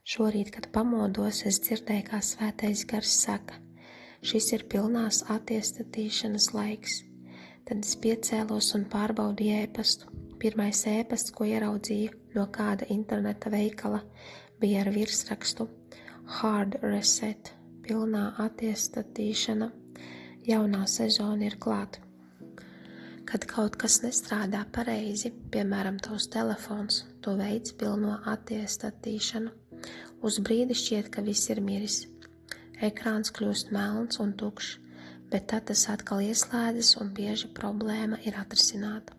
Šorīt, kad pamodos, es dzirdēju, kā Svētais Gars saka: šis ir pilnās attiestatīšanas laiks. Tad es piecēlos un pārbaudīju ēpastu. Pirmais ēpasts, ko ieraudzīju no kāda interneta veikala, bija ar virsrakstu Hard Reset, pilnā attiestatīšana, jaunā sezona ir klāta. Kad kaut kas nestrādā pareizi, piemēram, tavs telefons, tu veic pilno attiestatīšanu. Uz brīdi šķiet, ka viss ir miris. Ekrāns kļūst melns un tukšs, bet tad tas atkal ieslēdzas un bieži problēma ir atrisināta.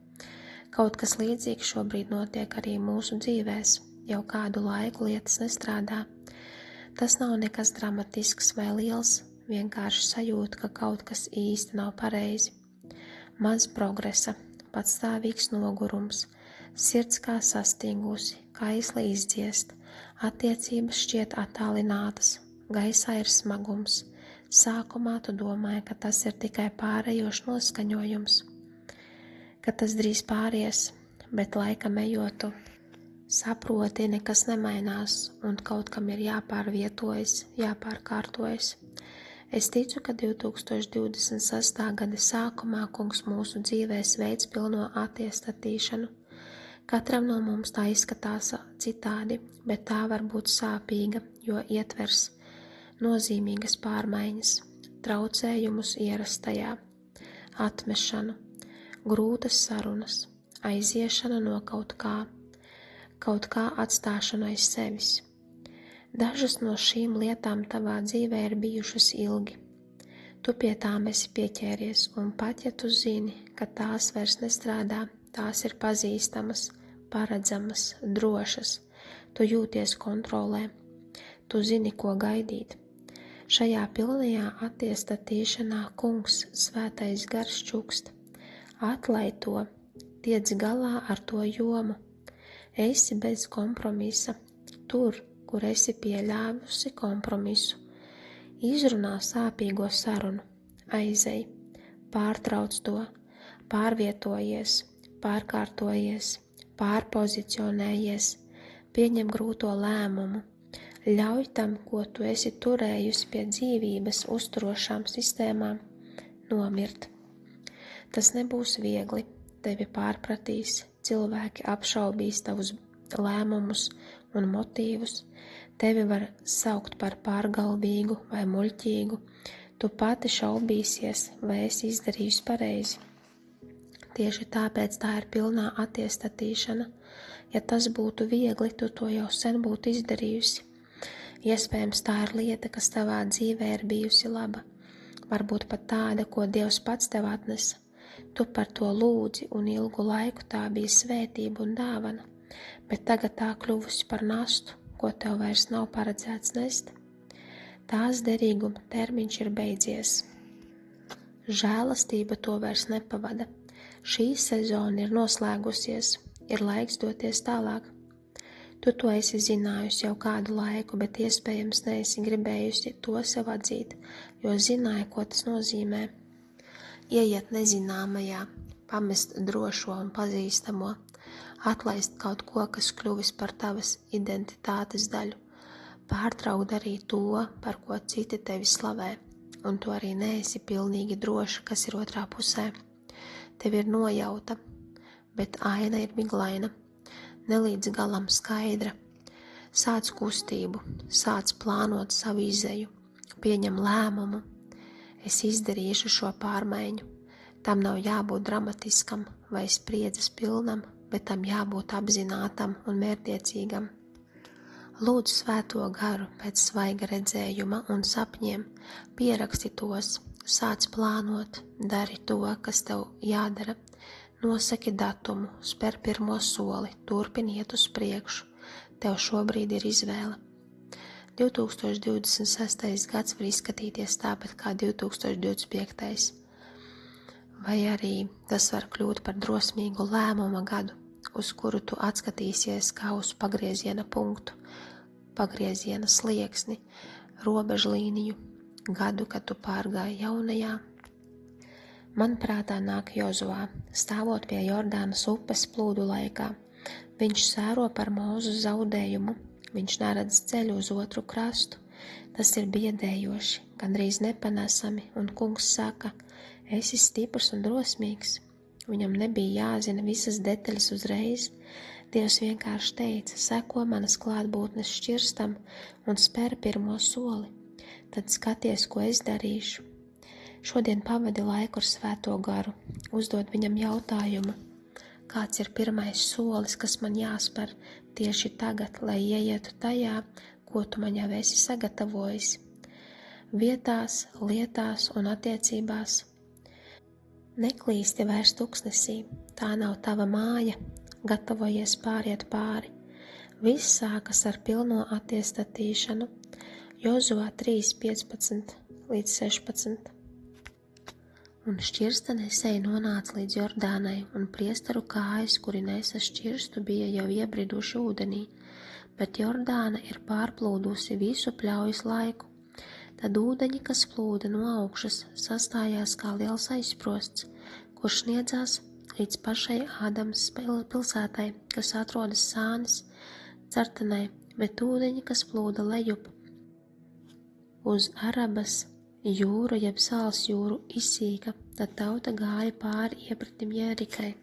Kaut kas līdzīgs šobrīd notiek arī mūsu dzīvēs. Jau kādu laiku lietas nestrādā. Tas nav nekas dramatisks vai liels, vienkārši sajūta, ka kaut kas īsti nav pareizi. Maz progresa, patstāvīgs nogurums, sirds kā sastingusi, kaisli izdziest, attiecības šķiet attālinātas, gaisā ir smagums. Sākumā tu domāji, ka tas ir tikai pārējošs noskaņojums, ka tas drīz pāries, bet laikam ejot tu saproti, nekas nemainās un kaut kam ir jāpārvietojas, jāpārkārtojas. Es ticu, ka 2026. gada sākumā Kungs mūsu dzīvēs veids pilno attiestatīšanu. Katram no mums tā izskatās citādi, bet tā var būt sāpīga, jo ietvers nozīmīgas pārmaiņas, traucējumus ierastajā, atmešanu, grūtas sarunas, aiziešana no kaut kā atstāšana aiz sevis. Dažas no šīm lietām tavā dzīvē ir bijušas ilgi. Tu pie tām esi pieķēries, un pat ja tu zini, ka tās vairs nestrādā, tās ir pazīstamas, paredzamas, drošas, tu jūties kontrolē, tu zini, ko gaidīt. Šajā pilnajā attiestatīšanā Kungs, Svētais Gars čukst. Atlaid to, tiec galā ar to jomu. Esi bez kompromisa, tur, kur esi pieļāvusi kompromisu. Izrunā sāpīgo sarunu, aizej, pārtrauc to, pārvietojies, pārkārtojies, pārpozicionējies, pieņem grūto lēmumu, ļauj tam, ko tu esi turējusi pie dzīvības uzturošām sistēmām, nomirt. Tas nebūs viegli, tevi pārpratīs, cilvēki apšaubīs tavus lēmumus un motīvus, tevi var saukt par pārgalvīgu vai muļķīgu, tu pati šaubīsies, vai esi izdarījusi pareizi. Tieši tāpēc tā ir pilnā attiestatīšana. Ja tas būtu viegli, tu to jau sen būtu izdarījusi. Iespējams, tā ir lieta, kas tavā dzīvē ir bijusi laba, varbūt pat tāda, ko Dievs pats tev atnesa. Tu par to lūdzi, un ilgu laiku tā bija svētība un dāvana, bet tagad tā kļuvusi par nastu, ko tev vairs nav paredzēts nest. Tās derīguma termiņš ir beidzies. Žēlastība to vairs nepavada. Šī sezona ir noslēgusies, ir laiks doties tālāk. Tu to esi zinājusi jau kādu laiku, bet iespējams neesi gribējusi to sev atzīt, jo zināji, ko tas nozīmē. Ieiet nezināmajā, pamest drošo un pazīstamo, atlaist kaut ko, kas kļuvis par tavas identitātes daļu, pārtraukt darīt to, par ko citi tevi slavē, un tu arī neesi pilnīgi droša, kas ir otrā pusē. Tev ir nojauta, bet aina ir miglaina, nelīdz galam skaidra. Sāc kustību, sāc plānot savu izeju, pieņem lēmumu. Es izdarīšu šo pārmaiņu. Tam nav jābūt dramatiskam vai spriedzes pilnam, bet tam jābūt apzinātam un mērķtiecīgam. Lūdzu Svēto Garu pēc svaiga redzējuma un sapņiem, pieraksti tos, sāc plānot, dari to, kas tev jādara, nosaki datumu, spēr pirmo soli, turpini iet uz priekšu, tev šobrīd ir izvēle. 2026. gads var izskatīties tāpat kā 2025. Vai arī tas var kļūt par drosmīgu lēmuma gadu, uz kuru tu atskatīsies kā uz pagrieziena punktu, pagrieziena slieksni, robežlīniju, gadu, kad tu pārgāji jaunajā. Man prātā nāk Jozua, stāvot pie Jordānas upes plūdu laikā. Viņš sēro par Mūzu zaudējumu, Viņš neredz ceļu uz otru krastu. Tas ir biedējoši, gandrīz nepanesami, un kungs saka, esi stiprs un drosmīgs. Viņam nebija jāzina visas detaļas uzreiz. Dievs vienkārši teica, seko manas klātbūtnes šķirstam un spēr pirmo soli. Tad skaties, ko es darīšu. Šodien pavadi laiku ar Svēto garu, uzdod viņam jautājumu, kāds ir pirmais solis, kas man jāspēr tieši tagad, lai ieietu tajā, ko tu man jau esi sagatavojis. Vietās, lietās un attiecībās. Neklīsti vairs tuksnesī, tā nav tava māja, gatavojies pāriet pāri. Viss sākas ar pilno attiestatīšanu. Jozua 3:15 līdz 16. Un šķirstanesēji nonāca līdz Jordānai, un priesteru kājas, kuri nesa šķirstu, bija jau iebriduši ūdenī, bet Jordāna ir pārplūdusi visu pļaujas laiku. Tad ūdeņi, kas plūda no augšas, sastājās kā liels aizsprosts, kurš sniedzās līdz pašai Ādams pilsētai, kas atrodas Sānes certenai, bet ūdeņi, kas plūda lejup uz Arabas jūru jeb Sāls jūru, izsīka, tad tauta gāja pāri iepratim Jērikai.